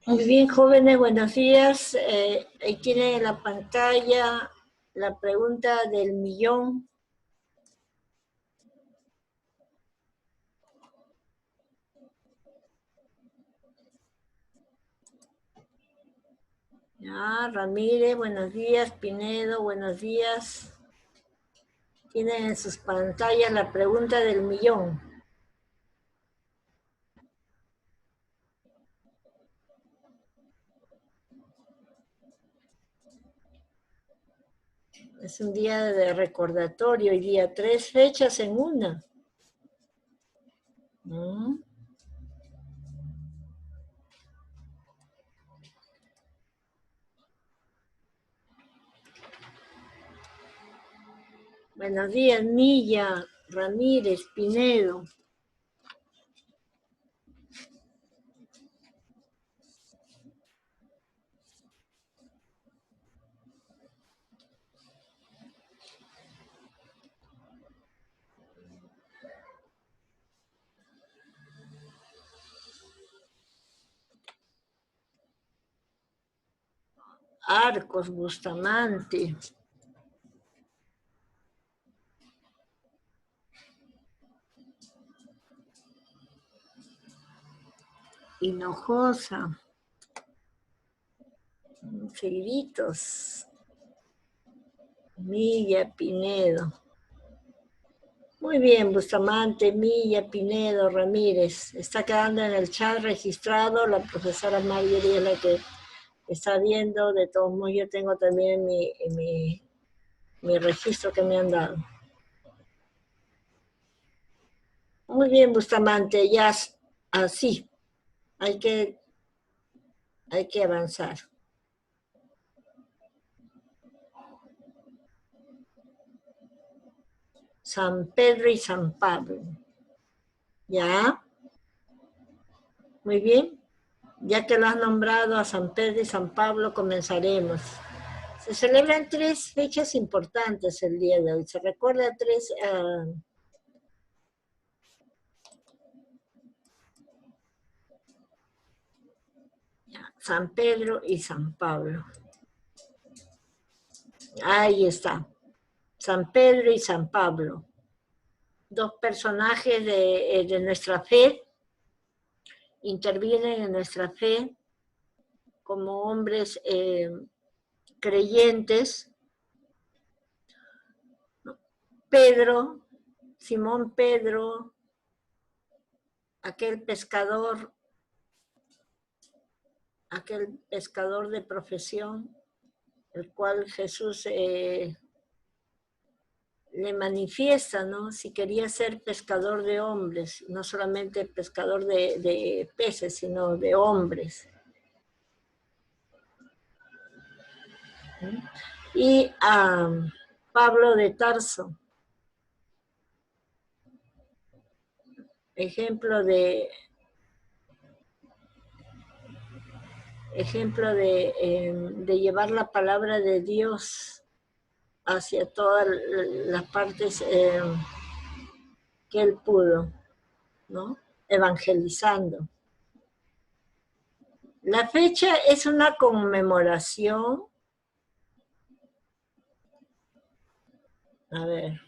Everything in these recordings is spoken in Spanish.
Muy bien, jóvenes, buenos días. Ahí tienen en la pantalla la pregunta del millón. Ya, Ramírez, buenos días. Pinedo, buenos días. Tienen en sus pantallas la pregunta del millón. Es un día de recordatorio, hoy día 3 fechas en una. Buenos días, Milla, Ramírez, Pinedo. Arcos, Bustamante. Hinojosa. Seguiditos. Milla, Pinedo. Muy bien, Bustamante, Milla, Pinedo, Ramírez. Está quedando en el chat registrado. La profesora Marjorie es la que está viendo. De todos modos, yo tengo también mi registro que me han dado. Muy bien, Bustamante, ya así. Hay que avanzar. San Pedro y San Pablo. ¿Ya? Muy bien. Ya que lo has nombrado a San Pedro y San Pablo, comenzaremos. Se celebran 3 fechas importantes el día de hoy. Se recuerda 3... San Pedro y San Pablo. Ahí está. San Pedro y San Pablo. 2 personajes de nuestra fe. Intervienen en nuestra fe como hombres creyentes. Pedro, Simón Pedro, aquel pescador de profesión, el cual Jesús le manifiesta, ¿no? Si quería ser pescador de hombres, no solamente pescador de peces, sino de hombres. Y a Pablo de Tarso, ejemplo de llevar la palabra de Dios hacia todas las partes que él pudo, ¿no? Evangelizando. La fecha es una conmemoración, a ver,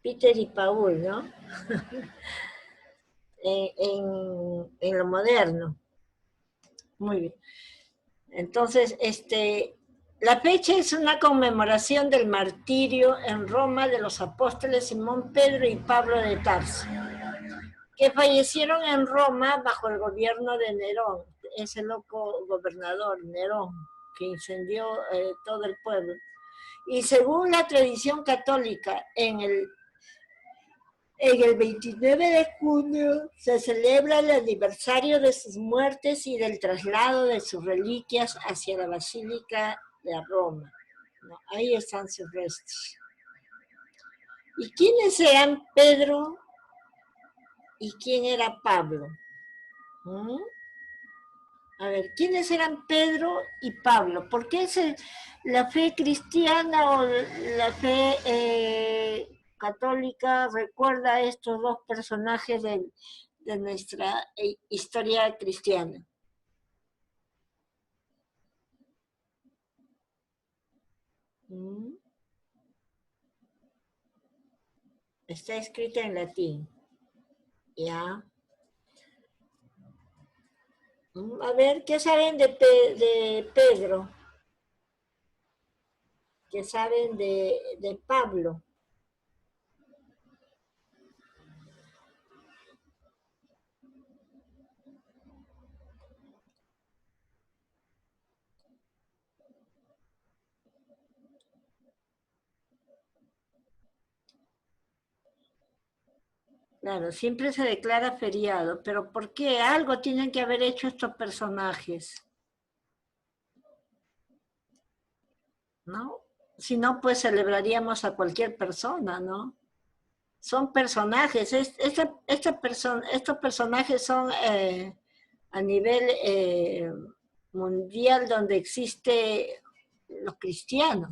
Peter y Paul, ¿no? En lo moderno. Muy bien. Entonces, la fecha es una conmemoración del martirio en Roma de los apóstoles Simón Pedro y Pablo de Tarso, que fallecieron en Roma bajo el gobierno de Nerón, ese loco gobernador Nerón, que incendió todo el pueblo. Y según la tradición católica, en el 29 de junio se celebra el aniversario de sus muertes y del traslado de sus reliquias hacia la Basílica de Roma. ¿No? Ahí están sus restos. ¿Y quiénes eran Pedro y quién era Pablo? ¿Mm? A ver, ¿quiénes eran Pedro y Pablo? ¿Por qué la fe cristiana o la fe católica recuerda a estos dos personajes de nuestra historia cristiana? ¿Mm? Está escrita en latín. ¿Ya? A ver, ¿qué saben de Pedro? ¿Qué saben de Pablo? Claro, siempre se declara feriado, pero ¿por qué? Algo tienen que haber hecho estos personajes, ¿no? Si no, pues celebraríamos a cualquier persona, ¿no? Son personajes, estos personajes son a nivel mundial donde existe los cristianos,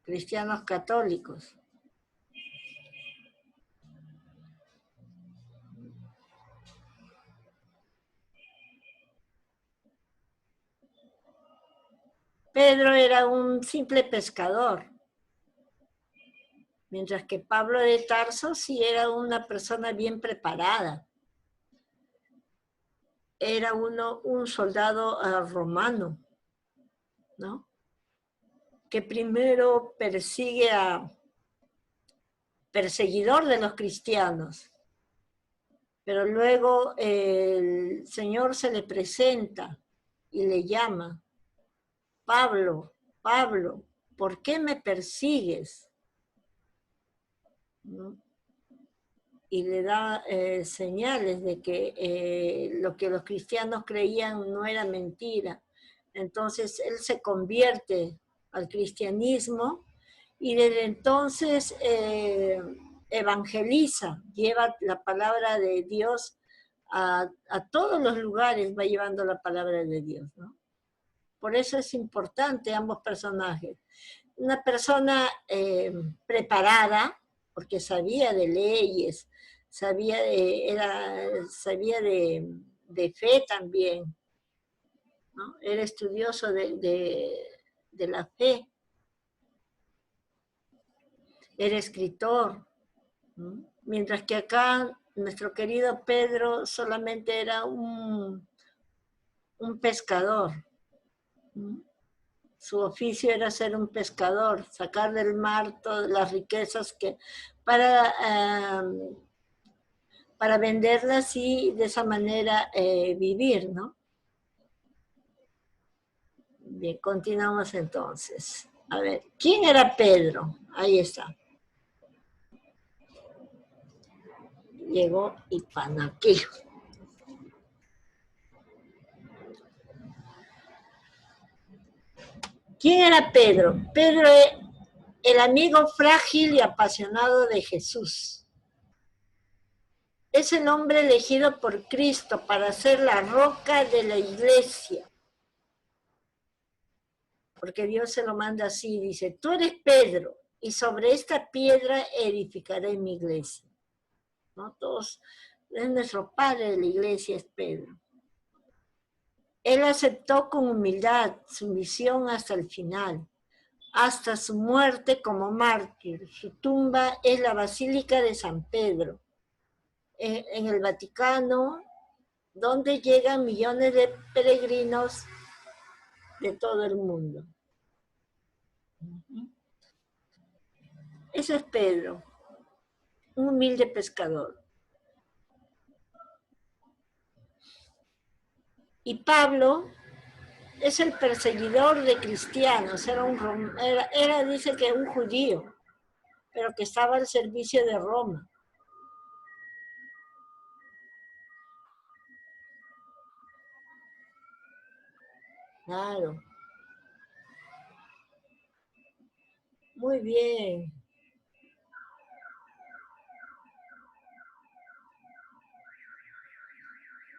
cristianos católicos. Pedro era un simple pescador, mientras que Pablo de Tarso sí era una persona bien preparada. Era un soldado romano, ¿no? Que primero perseguidor de los cristianos, pero luego el Señor se le presenta y le llama, Pablo, Pablo, ¿por qué me persigues? ¿No? Y le da señales de que lo que los cristianos creían no era mentira. Entonces él se convierte al cristianismo y desde entonces evangeliza, lleva la palabra de Dios a todos los lugares, va llevando la palabra de Dios, ¿no? Por eso es importante ambos personajes. Una persona preparada, porque sabía de leyes, sabía de fe también, ¿no? Era estudioso de la fe, era escritor, ¿no? Mientras que acá nuestro querido Pedro solamente era un pescador, ¿no? Su oficio era ser un pescador, sacar del mar todas las riquezas para, eh, para venderlas y de esa manera vivir, ¿no? Bien, continuamos entonces. A ver, ¿quién era Pedro? Ahí está. Llegó Ipanaquí. ¿Quién era Pedro? Pedro es el amigo frágil y apasionado de Jesús. Es el hombre elegido por Cristo para ser la roca de la iglesia. Porque Dios se lo manda así, dice, tú eres Pedro, y sobre esta piedra edificaré mi iglesia. ¿No? Todos, es nuestro padre de la iglesia, es Pedro. Él aceptó con humildad su misión hasta el final, hasta su muerte como mártir. Su tumba es la Basílica de San Pedro, en el Vaticano, donde llegan millones de peregrinos de todo el mundo. Ese es Pedro, un humilde pescador. Y Pablo es el perseguidor de cristianos, dice que un judío, pero que estaba al servicio de Roma. Claro. Muy bien.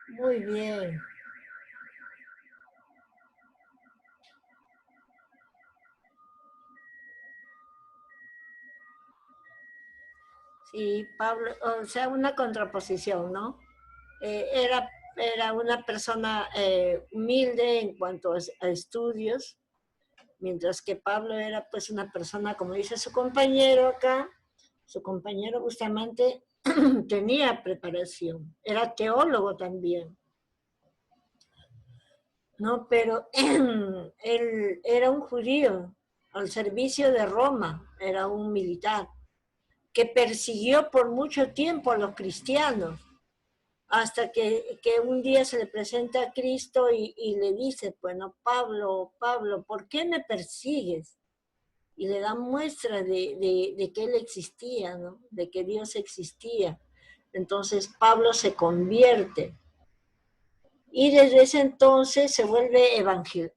Muy bien. Sí, Pablo, o sea, una contraposición, ¿no? Era una persona humilde en cuanto a estudios, mientras que Pablo era pues una persona, como dice su compañero acá, su compañero Bustamante tenía preparación, era teólogo también, ¿no? Pero él era un judío al servicio de Roma, era un militar que persiguió por mucho tiempo a los cristianos, hasta que un día se le presenta a Cristo y le dice, bueno, Pablo, ¿por qué me persigues? Y le da muestra de que él existía, ¿no? De que Dios existía. Entonces Pablo se convierte y desde ese entonces se vuelve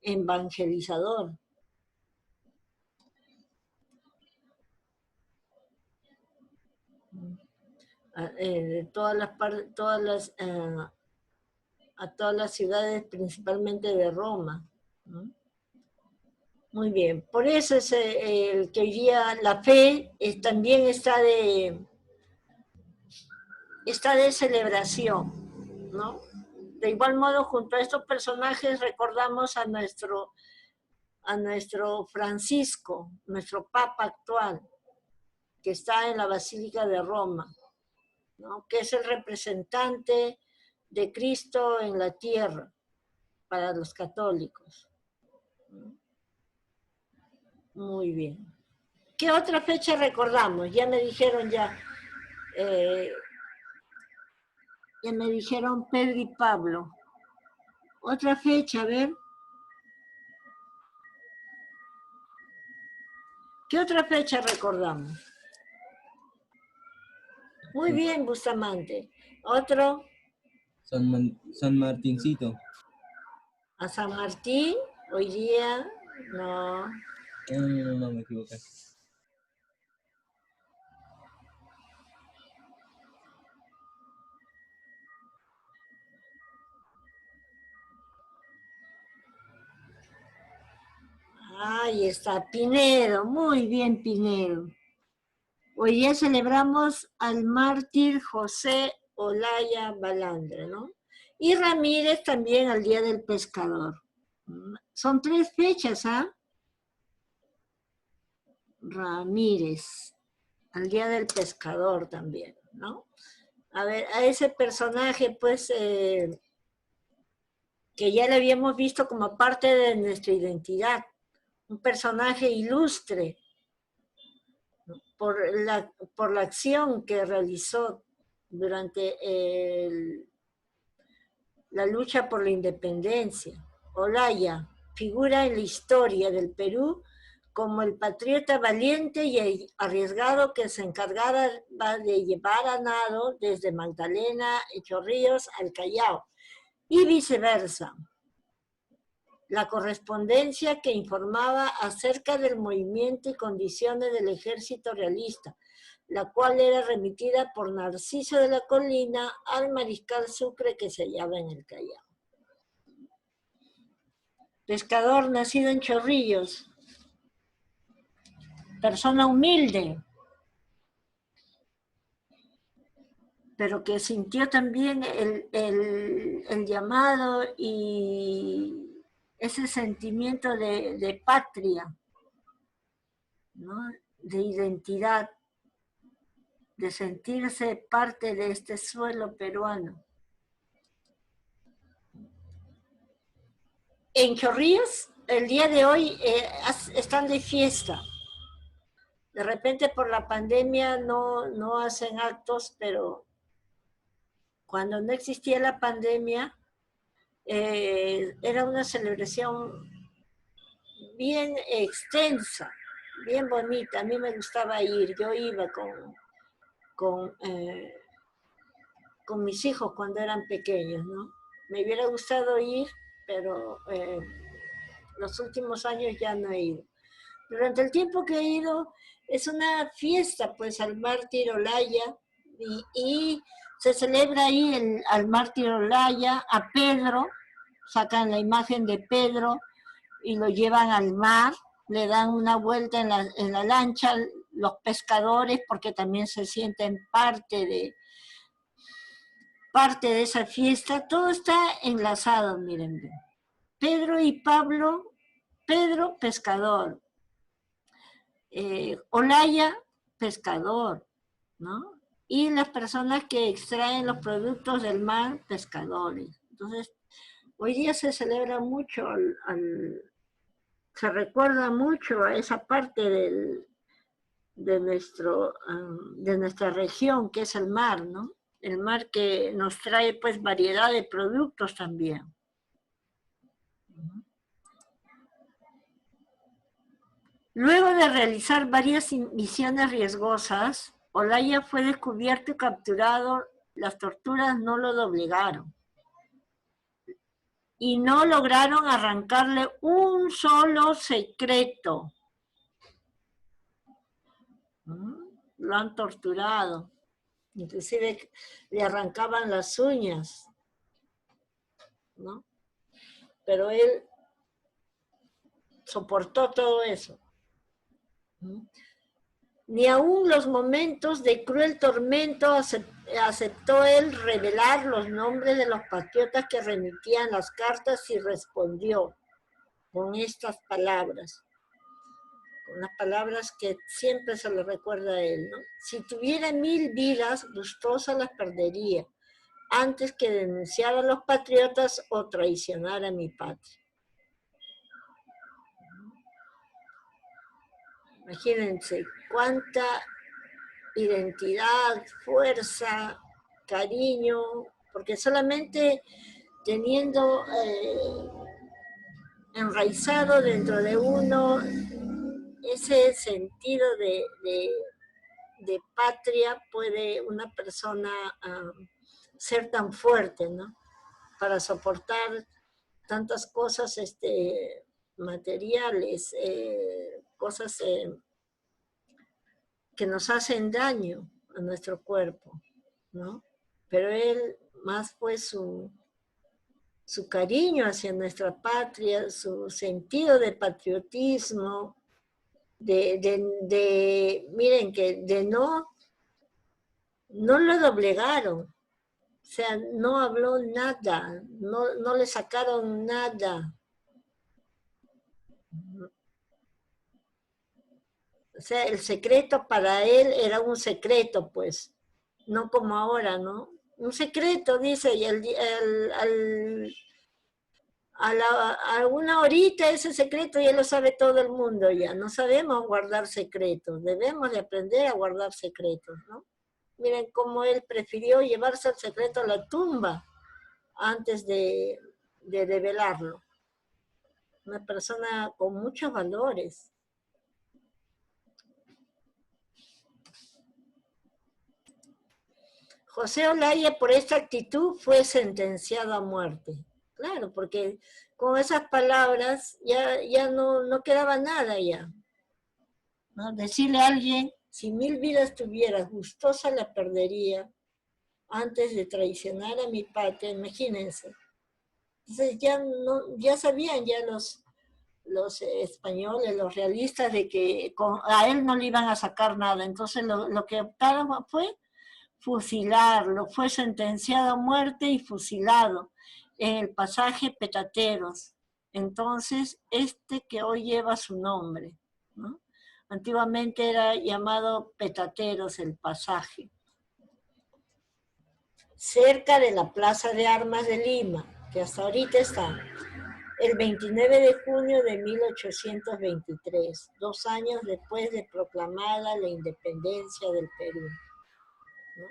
evangelizador. De a todas las ciudades, principalmente de Roma, ¿no? Muy bien, por eso es el que hoy día la fe también está de celebración, ¿no? De igual modo, junto a estos personajes recordamos a nuestro Francisco, nuestro Papa actual, que está en la Basílica de Roma, ¿no? Que es el representante de Cristo en la tierra para los católicos. Muy bien. ¿Qué otra fecha recordamos? Ya me dijeron ya me dijeron Pedro y Pablo. Otra fecha, a ver. ¿Qué otra fecha recordamos? Muy bien, Bustamante. Otro. San Martincito. A San Martín, hoy día, no. No, me equivoqué. Ahí está, Pinedo, muy bien, Pinedo. Hoy día celebramos al mártir José Olaya Balandra, ¿no? Y Ramírez también al Día del Pescador. Son 3 fechas, ¿ah? Ramírez, al Día del Pescador también, ¿no? A ver, a ese personaje, pues, que ya le habíamos visto como parte de nuestra identidad, un personaje ilustre, ¿no? por la acción que realizó durante la lucha por la independencia. Olaya figura en la historia del Perú como el patriota valiente y arriesgado que se encargaba de llevar a nado desde Magdalena y Chorrillos al Callao, y viceversa. la correspondencia que informaba acerca del movimiento y condiciones del ejército realista, la cual era remitida por Narciso de la Colina al mariscal Sucre que se hallaba en el Callao. Pescador nacido en Chorrillos, persona humilde, pero que sintió también el llamado y ese sentimiento de patria, ¿no? De identidad, de sentirse parte de este suelo peruano. En Chorrillos, el día de hoy están de fiesta. De repente por la pandemia no hacen actos, pero cuando no existía la pandemia, era una celebración bien extensa, bien bonita. A mí me gustaba ir, yo iba con mis hijos cuando eran pequeños, ¿no? Me hubiera gustado ir, pero los últimos años ya no he ido. Durante el tiempo que he ido, es una fiesta, pues, al mártir Olaya, y se celebra ahí al mártir Olaya, a Pedro, sacan la imagen de Pedro y lo llevan al mar, le dan una vuelta en la lancha, los pescadores, porque también se sienten parte de esa fiesta. Todo está enlazado, miren bien. Pedro y Pablo, Pedro, pescador, Olaya, pescador, ¿no? Y las personas que extraen los productos del mar, pescadores. Entonces, hoy día se celebra mucho, se recuerda mucho a esa parte de nuestra región, que es el mar, ¿no? El mar que nos trae, pues, variedad de productos también. Luego de realizar varias misiones riesgosas, Olaya fue descubierto y capturado. Las torturas no lo doblegaron y no lograron arrancarle un solo secreto. Lo han torturado, inclusive le arrancaban las uñas, ¿no? Pero él soportó todo eso. Ni aun los momentos de cruel tormento aceptó él revelar los nombres de los patriotas que remitían las cartas y respondió con estas palabras, con las palabras que siempre se le recuerda a él, ¿no? Si tuviera 1000 vidas, gustosa las perdería, antes que denunciar a los patriotas o traicionar a mi patria. Imagínense cuánta identidad, fuerza, cariño, porque solamente teniendo enraizado dentro de uno ese sentido de patria, puede una persona ser tan fuerte, ¿no? Para soportar tantas cosas materiales, cosas que nos hacen daño a nuestro cuerpo, ¿no? Pero él más fue su cariño hacia nuestra patria, su sentido de patriotismo, miren que no lo doblegaron, o sea, no habló nada, no le sacaron nada. O sea, el secreto para él era un secreto, pues, no como ahora, ¿no? Un secreto, dice, y a una horita ese secreto ya lo sabe todo el mundo ya. No sabemos guardar secretos, debemos de aprender a guardar secretos, ¿no? Miren cómo él prefirió llevarse el secreto a la tumba antes de develarlo. Una persona con muchos valores. José Olaya, por esta actitud, fue sentenciado a muerte. Claro, porque con esas palabras ya no quedaba nada ya, ¿no? Decirle a alguien, si 1000 vidas tuvieras, gustosa la perdería antes de traicionar a mi patria, imagínense. Entonces ya sabían ya los españoles, los realistas, de que a él no le iban a sacar nada. Entonces lo que optaron fue fusilarlo, fue sentenciado a muerte y fusilado en el pasaje Petateros. Entonces, que hoy lleva su nombre, ¿no? Antiguamente era llamado Petateros el pasaje. Cerca de la Plaza de Armas de Lima, que hasta ahorita está, el 29 de junio de 1823, 2 años después de proclamada la independencia del Perú, ¿no?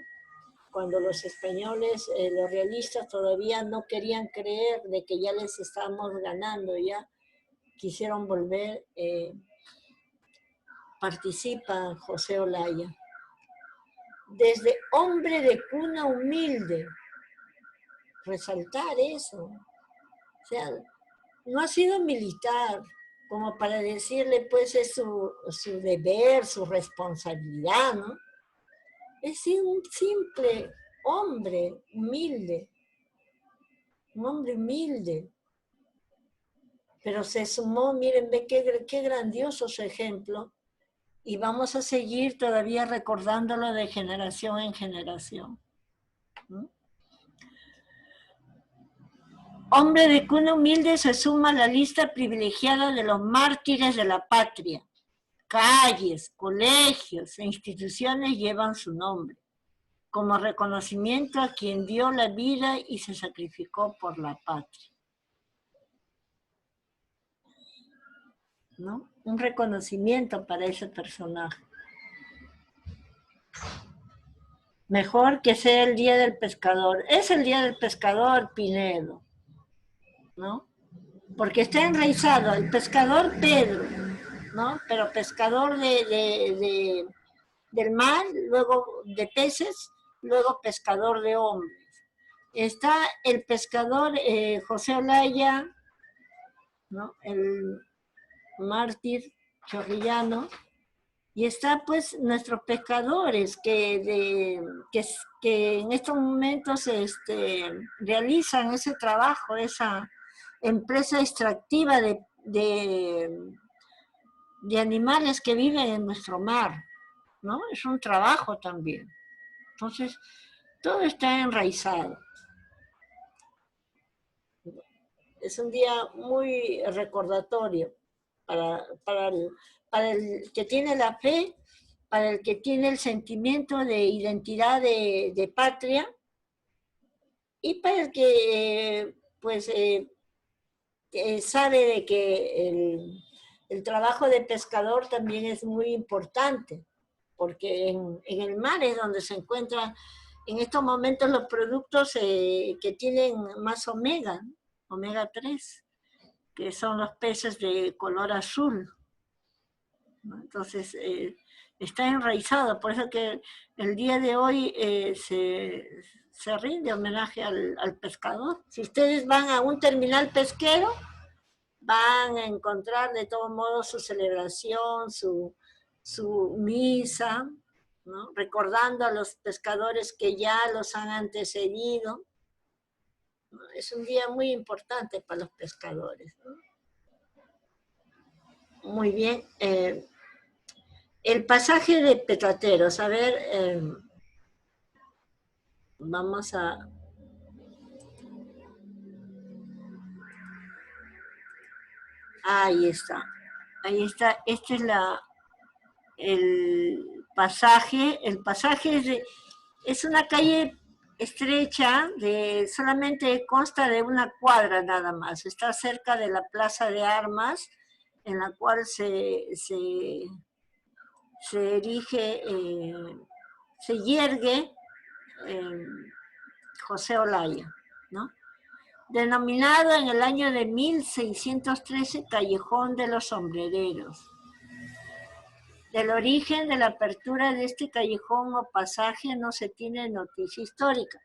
Cuando los españoles, los realistas todavía no querían creer de que ya les estábamos ganando, ya quisieron volver, participa José Olaya. Desde hombre de cuna humilde, resaltar eso. O sea, no ha sido militar, como para decirle, pues es su deber, su responsabilidad, ¿no? Es un simple hombre humilde, un hombre humilde. Pero se sumó, miren, ve qué grandioso su ejemplo, y vamos a seguir todavía recordándolo de generación en generación. ¿Mm? Hombre de cuna humilde se suma a la lista privilegiada de los mártires de la patria. Calles, colegios e instituciones llevan su nombre, como reconocimiento a quien dio la vida y se sacrificó por la patria, ¿no? Un reconocimiento para ese personaje. Mejor que sea el Día del Pescador. Es el Día del Pescador, Pinedo, ¿no? Porque está enraizado el pescador Pedro, ¿no? Pero pescador del mar, luego de peces, luego pescador de hombres. Está el pescador José Olaya, ¿no? El mártir chorrillano, y está pues nuestros pescadores que en estos momentos realizan ese trabajo, esa empresa extractiva de animales que viven en nuestro mar, ¿no? Es un trabajo también. Entonces, todo está enraizado. Es un día muy recordatorio para el que tiene la fe, para el que tiene el sentimiento de identidad de patria, y para el que sabe de que el trabajo de pescador también es muy importante, porque en el mar es donde se encuentran en estos momentos los productos que tienen más omega, omega 3, que son los peces de color azul, ¿no? Entonces, está enraizado, por eso que el día de hoy se rinde homenaje al pescador. Si ustedes van a un terminal pesquero, van a encontrar de todos modos su celebración, su misa, ¿no? Recordando a los pescadores que ya los han antecedido, ¿no? Es un día muy importante para los pescadores, ¿no? Muy bien. El pasaje de Petateros, a ver, vamos a... Ahí está, este es el pasaje es una calle estrecha, solamente consta de una cuadra nada más, está cerca de la Plaza de Armas, en la cual se erige, se yergue José Olaya, ¿no? Denominado en el año de 1613 Callejón de los Sombrereros. Del origen de la apertura de este callejón o pasaje no se tiene noticia histórica.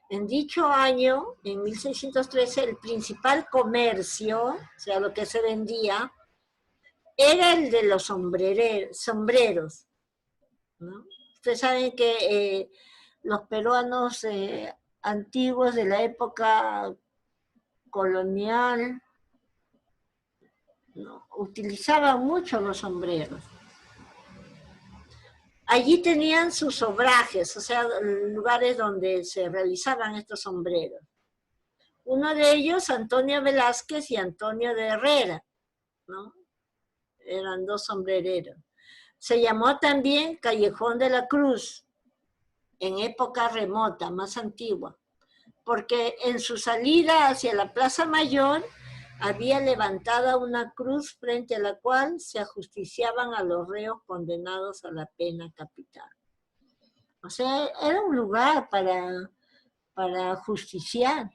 En dicho año, en 1613, el principal comercio, o sea, lo que se vendía, era el de los sombreros, ¿no? Ustedes saben que los peruanos antiguos de la época colonial, ¿no?, utilizaban mucho los sombreros. Allí tenían sus obrajes, o sea, lugares donde se realizaban estos sombreros. Uno de ellos, Antonio Velázquez y Antonio de Herrera, ¿no? Eran dos sombrereros. Se llamó también Callejón de la Cruz, en época remota, más antigua, porque en su salida hacia la Plaza Mayor había levantada una cruz frente a la cual se ajusticiaban a los reos condenados a la pena capital. O sea, era un lugar para justiciar,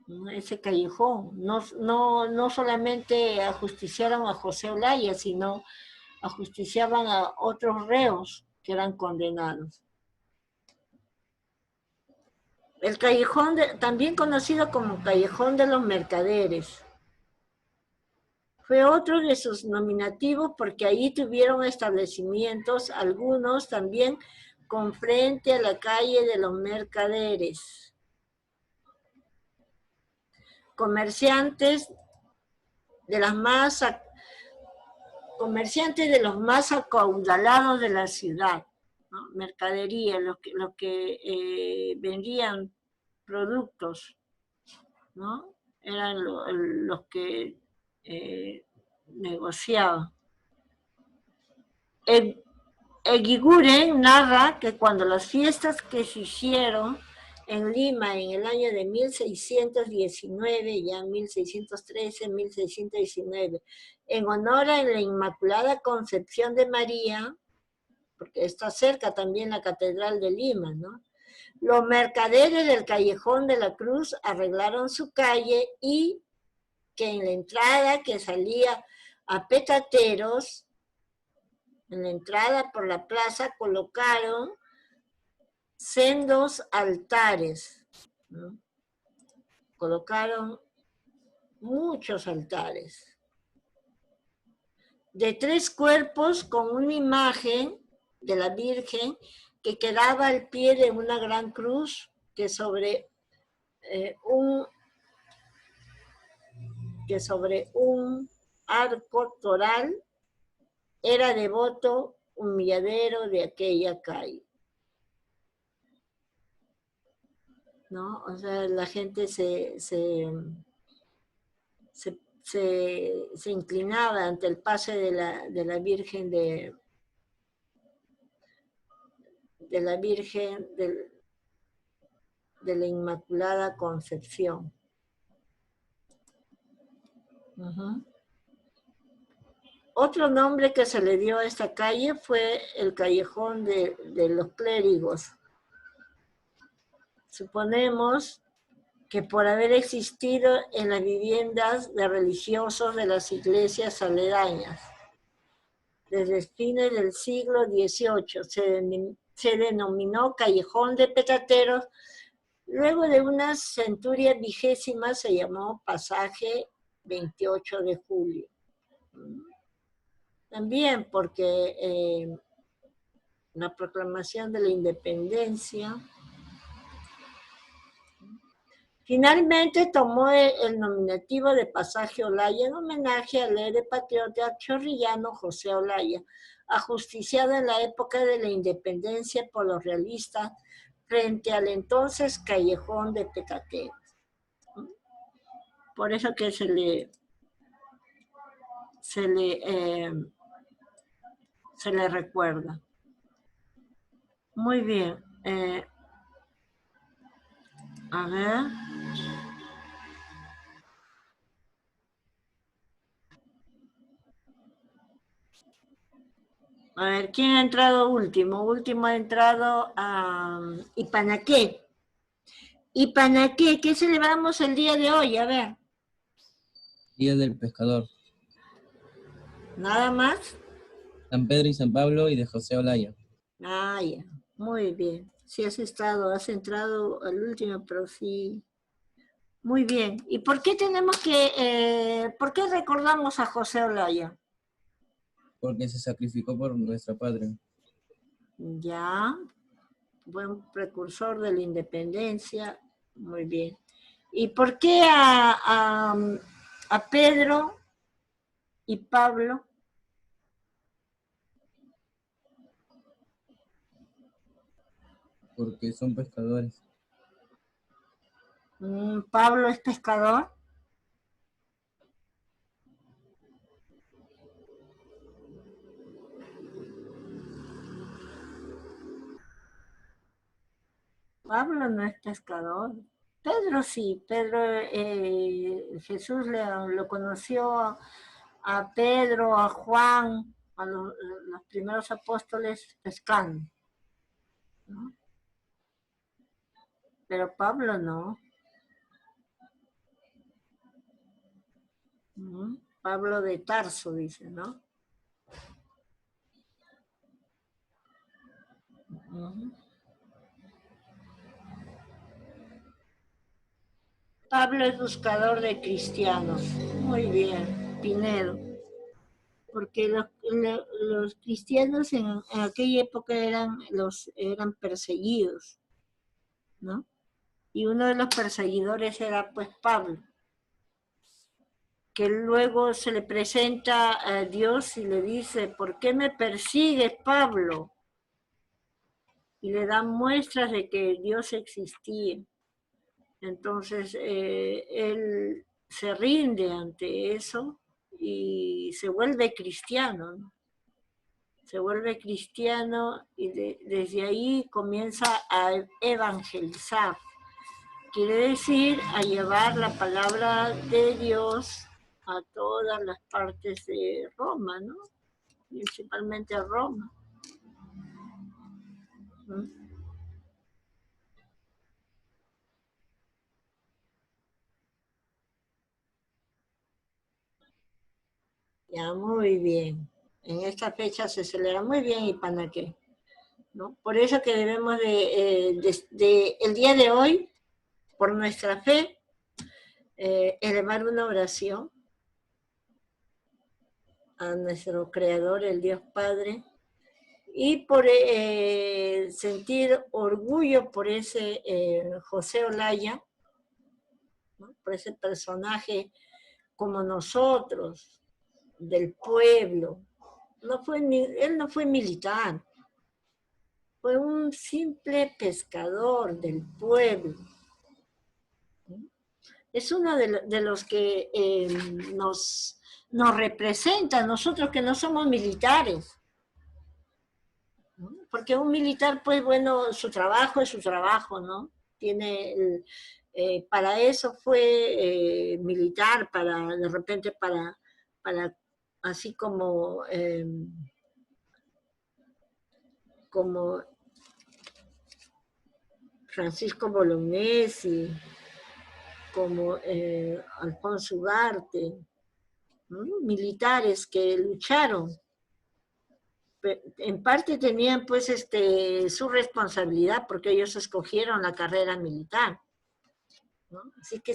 ¿no?, ese callejón. No solamente ajusticiaron a José Olaya, sino ajusticiaban a otros reos que eran condenados. El callejón, también conocido como Callejón de los Mercaderes, fue otro de sus nominativos porque allí tuvieron establecimientos, algunos también con frente a la calle de los Mercaderes. Comerciantes de los más acaudalados de la ciudad, ¿no? Mercadería, los que vendían productos, ¿no? Eran los que negociaban. Eguiguren narra que cuando las fiestas que se hicieron en Lima en el año de 1619, ya 1613, 1619, en honor a la Inmaculada Concepción de María, porque está cerca también la Catedral de Lima, ¿no? Los mercaderes del Callejón de la Cruz arreglaron su calle y que en la entrada que salía a Petateros, en la entrada por la plaza, colocaron sendos altares, ¿no? Colocaron muchos altares de 3 cuerpos con una imagen de la Virgen que quedaba al pie de una gran cruz que sobre un arco toral era devoto humilladero de aquella calle, ¿no? O sea, la gente se inclinaba ante el pase de la Virgen de la Inmaculada Concepción. Otro nombre que se le dio a esta calle fue el Callejón de los Clérigos. Suponemos que por haber existido en las viviendas de religiosos de las iglesias aledañas. Desde fines del siglo XVIII se denominó Callejón de Petateros. Luego de una centuria vigésima se llamó Pasaje 28 de Julio. También porque la proclamación de la independencia finalmente tomó el nominativo de Pasaje Olaya en homenaje al héroe patriota chorrillano José Olaya, ajusticiado en la época de la independencia por los realistas frente al entonces Callejón de Petateros. Por eso que se le recuerda. Muy bien. A ver. A ver, ¿quién ha entrado último? Último ha entrado a Ipanaqué. Ipanaqué, ¿qué celebramos el día de hoy? A ver. Día del Pescador. ¿Nada más? San Pedro y San Pablo y de José Olaya. Ah, ya. Muy bien. Sí has entrado al último, pero sí. Muy bien. ¿Y por qué por qué recordamos a José Olaya? porque se sacrificó por nuestra patria, Ya, buen precursor de la independencia. Muy bien. ¿Y por qué a Pedro y Pablo? porque son pescadores. Pablo es pescador. Pablo no es pescador. Pedro sí, Pedro, Jesús lo conoció a Pedro, a Juan, a los primeros apóstoles pescando, ¿no? Pero Pablo no. Pablo de Tarso, dice, ¿no? Pablo es buscador de cristianos. Muy bien, Pinedo. Porque los cristianos en aquella época eran perseguidos, ¿no? Y uno de los perseguidores era pues Pablo, que luego se le presenta a Dios y le dice, ¿por qué me persigues, Pablo? Y le dan muestras de que Dios existía. Entonces él se rinde ante eso y se vuelve cristiano, ¿no? Se vuelve cristiano y desde ahí comienza a evangelizar. Quiere decir a llevar la palabra de Dios a todas las partes de Roma, ¿no? Principalmente a Roma. ¿No? Ya, muy bien. En esta fecha se celebra muy bien Ipanaque, ¿no? Por eso que debemos el día de hoy, por nuestra fe, elevar una oración a nuestro Creador, el Dios Padre, y por sentir orgullo por ese José Olaya, ¿no? Por ese personaje como nosotros, del pueblo. Él no fue militar, fue un simple pescador del pueblo. Es uno de los que nos representa, nosotros que no somos militares. ¿No? Porque un militar, pues bueno, su trabajo es su trabajo, ¿no? Para eso fue militar, de repente para así como Francisco Bolognesi, como Alfonso Ugarte, ¿no? Militares que lucharon. En parte tenían pues su responsabilidad porque ellos escogieron la carrera militar, ¿no? Así que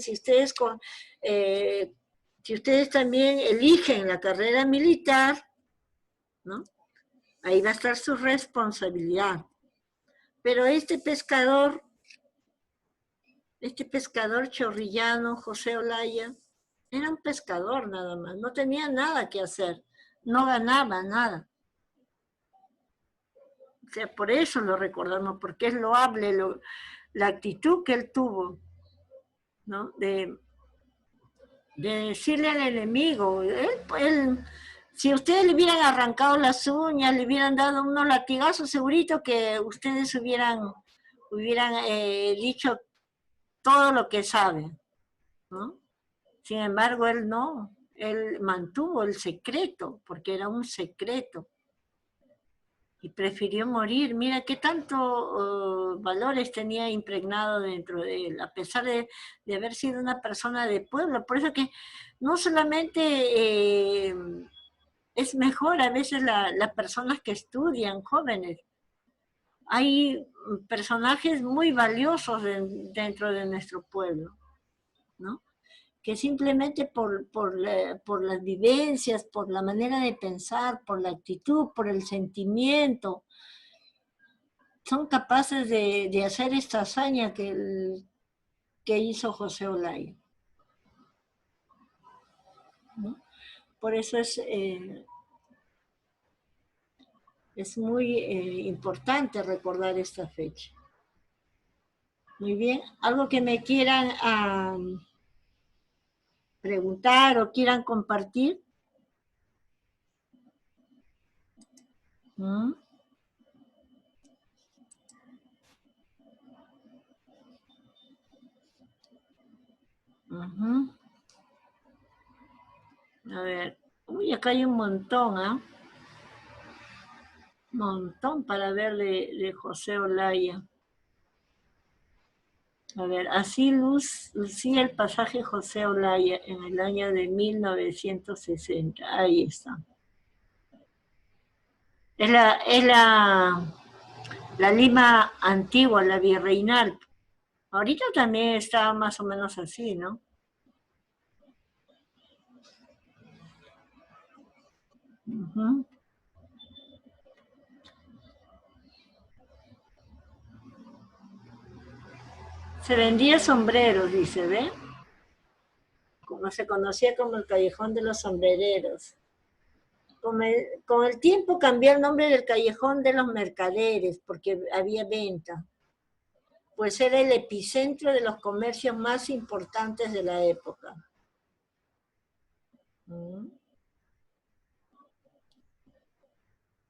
eh, si ustedes también eligen la carrera militar, ¿no? Ahí va a estar su responsabilidad. Pero este pescador chorrillano, José Olaya, era un pescador nada más, no tenía nada que hacer, no ganaba nada. O sea, por eso lo recordamos, porque es loable la actitud que él tuvo, ¿no? De decirle al enemigo, si ustedes le hubieran arrancado las uñas, le hubieran dado unos latigazos, segurito que ustedes hubieran dicho todo lo que saben, ¿no? Sin embargo, él no, él mantuvo el secreto, porque era un secreto, y prefirió morir. Mira qué tanto valores tenía impregnado dentro de él, a pesar de haber sido una persona de pueblo. Por eso que no solamente es mejor a veces las personas que estudian, jóvenes, hay personajes muy valiosos dentro de nuestro pueblo, ¿no? Que simplemente por las vivencias, por la manera de pensar, por la actitud, por el sentimiento, son capaces de hacer esta hazaña que hizo José Olaya, ¿no? Por eso es muy importante recordar esta fecha. Muy bien, ¿algo que me quieran preguntar o quieran compartir? ¿Mm? Uh-huh. A ver, uy, acá hay un montón, ¿ah? Un montón para ver de José Olaya. A ver, así lucía el pasaje José Olaya en el año de 1960. Ahí está. Es la Lima antigua, la virreinal. Ahorita también está más o menos así, ¿no? Uh-huh. Se vendía sombreros, dice, ¿ve? Como se conocía como el Callejón de los Sombrereros. Con el tiempo cambió el nombre del Callejón de los Mercaderes, porque había venta, pues era el epicentro de los comercios más importantes de la época. ¿Mm?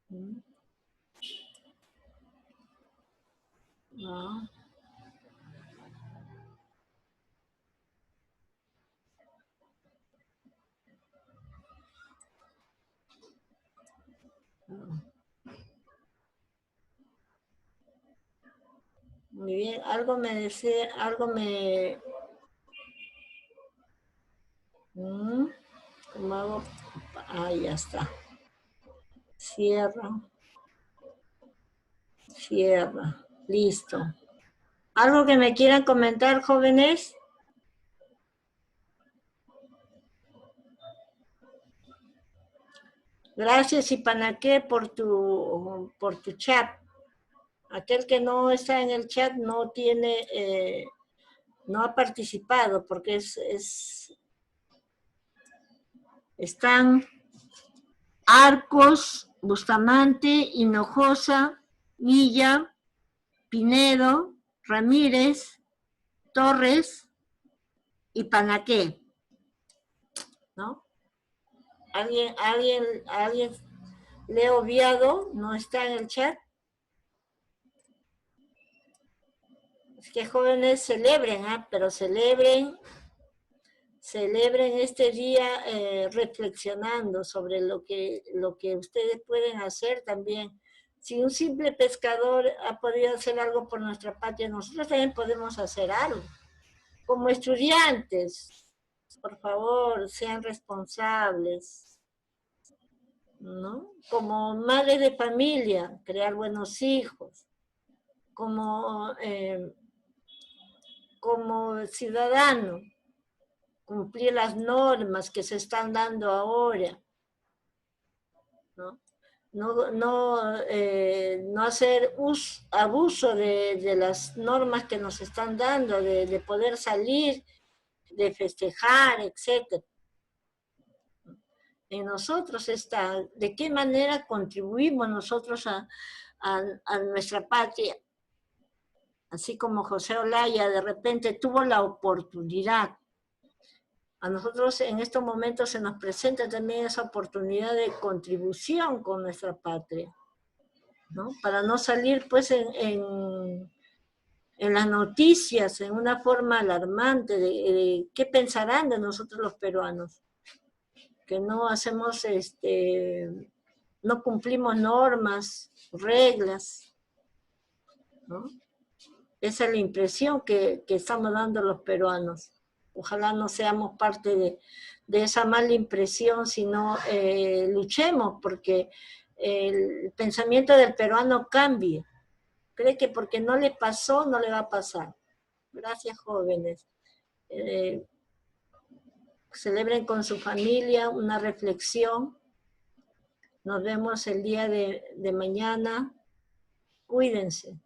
¿Mm? ¿No? Muy bien, algo me desea, algo me... ¿Cómo hago? Ah, ya está. Cierra. Cierra. Listo. ¿Algo que me quieran comentar, jóvenes? Gracias, Ipanaqué, por tu chat. Aquel que no está en el chat no tiene... no ha participado porque están Arcos, Bustamante, Hinojosa, Villa, Pinedo, Ramírez, Torres y Panaqué, ¿no? ¿Alguien le he obviado? ¿No está en el chat? Es que jóvenes celebren, pero celebren este día reflexionando sobre lo que ustedes pueden hacer también. Si un simple pescador ha podido hacer algo por nuestra patria, nosotros también podemos hacer algo. Como estudiantes, por favor, sean responsables, ¿no? Como madres de familia, crear buenos hijos. Como ciudadano, cumplir las normas que se están dando ahora, ¿no? No hacer abuso de las normas que nos están dando, de poder salir, de festejar, etc. En nosotros está, de qué manera contribuimos nosotros a nuestra patria. Así como José Olaya de repente tuvo la oportunidad. A nosotros en estos momentos se nos presenta también esa oportunidad de contribución con nuestra patria, ¿no? Para no salir pues en las noticias en una forma alarmante de qué pensarán de nosotros los peruanos, que no hacemos, no cumplimos normas, reglas, ¿no? Esa es la impresión que estamos dando los peruanos. Ojalá no seamos parte de esa mala impresión, sino luchemos porque el pensamiento del peruano cambie Cree que porque no le pasó, no le va a pasar. Gracias, jóvenes. Celebren con su familia una reflexión. Nos vemos el día de mañana. Cuídense.